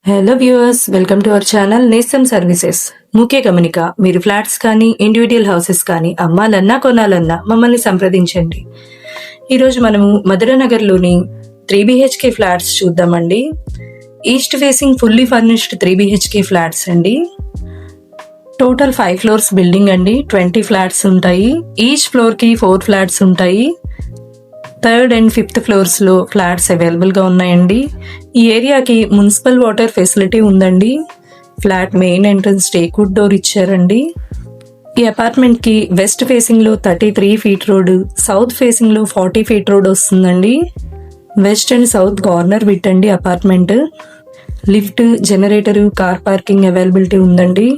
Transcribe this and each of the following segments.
Hello viewers, welcome to our channel నేస్తం services. ముఖ్య గమనిక, మీరు ఫ్లాట్స్ కానీ ఇండివిజువల్ హౌసెస్ కానీ అమ్మాలన్నా కొనాలన్నా మమ్మల్ని సంప్రదించండి. ఈరోజు మనము మధురనగర్లోని 3 BHK ఫ్లాట్స్ చూద్దామండి. East facing fully furnished 3 BHK flats అండి. టోటల్ 5 ఫ్లోర్స్ బిల్డింగ్ అండి. 20 ఫ్లాట్స్ ఉంటాయి. ఈచ్ ఫ్లోర్ కి 4 ఫ్లాట్స్ ఉంటాయి. 3rd and 5th ఫ్లోర్స్ లో ఫ్లాట్స్ అవైలబుల్ గా ఉన్నాయండి. ఈ ఏరియాకి మున్సిపల్ వాటర్ ఫెసిలిటీ ఉందండి. Flat main entrance teakwood door ఇచ్చారండి. ఈ అపార్ట్మెంట్ కి వెస్ట్ ఫేసింగ్ లో 33 ఫీట్ రోడ్, సౌత్ ఫేసింగ్ లో 40 ఫీట్ రోడ్ వస్తుందండి. West and south corner with అండి apartment. Lift, generator, car parking availability ఉందండి.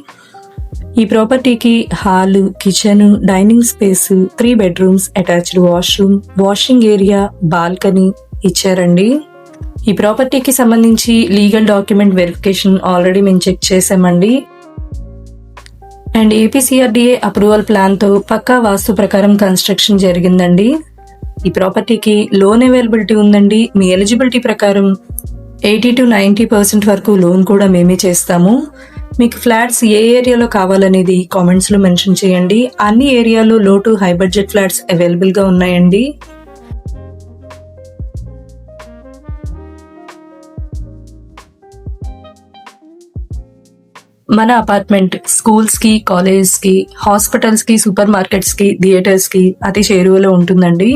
ఈ ప్రాపర్టీకి hall, kitchen, dining space, 3 bedrooms, attached washroom, washing area, balcony ఇచ్చారండి. ఈ ప్రాపర్టీకి సంబంధించి లీగల్ డాక్యుమెంట్ వెరిఫికేషన్ ఆల్రెడీ మేము చెక్ చేసామండి. అండ్ APCRDA అప్రూవల్ ప్లాన్ తో పక్కా వాస్తు ప్రకారం కన్స్ట్రక్షన్ జరిగిందండి. ఈ ప్రాపర్టీకి లోన్ అవైలబిలిటీ ఉందండి. మీ ఎలిజిబిలిటీ ప్రకారం 80 to 90% వరకు లోన్ కూడా మేమే చేస్తాము. మీకు ఫ్లాట్స్ ఏ ఏరియాలో కావాలనేది కామెంట్స్ లో మెన్షన్ చేయండి. అన్ని ఏరియాలో లో to high budget flats available గా ఉన్నాయండి. మన అపార్ట్మెంట్ స్కూల్స్ కి, కాలేజెస్ కి, హాస్పిటల్స్ కి, సూపర్ మార్కెట్స్ కి, థియేటర్స్ కి అతి చేరువలో ఉంటుందండి.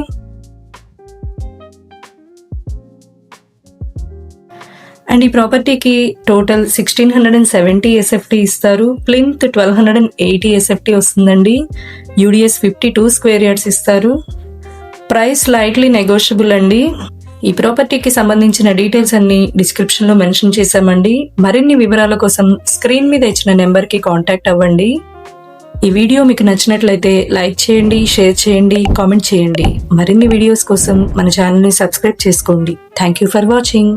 అండ్ ఈ ప్రాపర్టీకి టోటల్ 1670 SFT ఇస్తారు. ప్లింత్ 1280 SFT వస్తుందండి. UDS 52 స్క్వేర్ యార్డ్స్ ఇస్తారు. ప్రైస్ స్లైట్లీ నెగోషియబుల్ అండి. ఈ ప్రాపర్టీకి సంబంధించిన డీటెయిల్స్ అన్ని డిస్క్రిప్షన్ లో మెన్షన్ చేశామండి. మరిన్ని వివరాల కోసం స్క్రీన్ మీద ఇచ్చిన నెంబర్ కి కాంటాక్ట్ అవ్వండి. ఈ వీడియో మీకు నచ్చినట్లయితే లైక్ చేయండి, షేర్ చేయండి, కామెంట్ చేయండి. మరిన్ని వీడియోస్ కోసం మన ఛానల్ ని సబ్స్క్రైబ్ చేసుకోండి. Thank you for watching.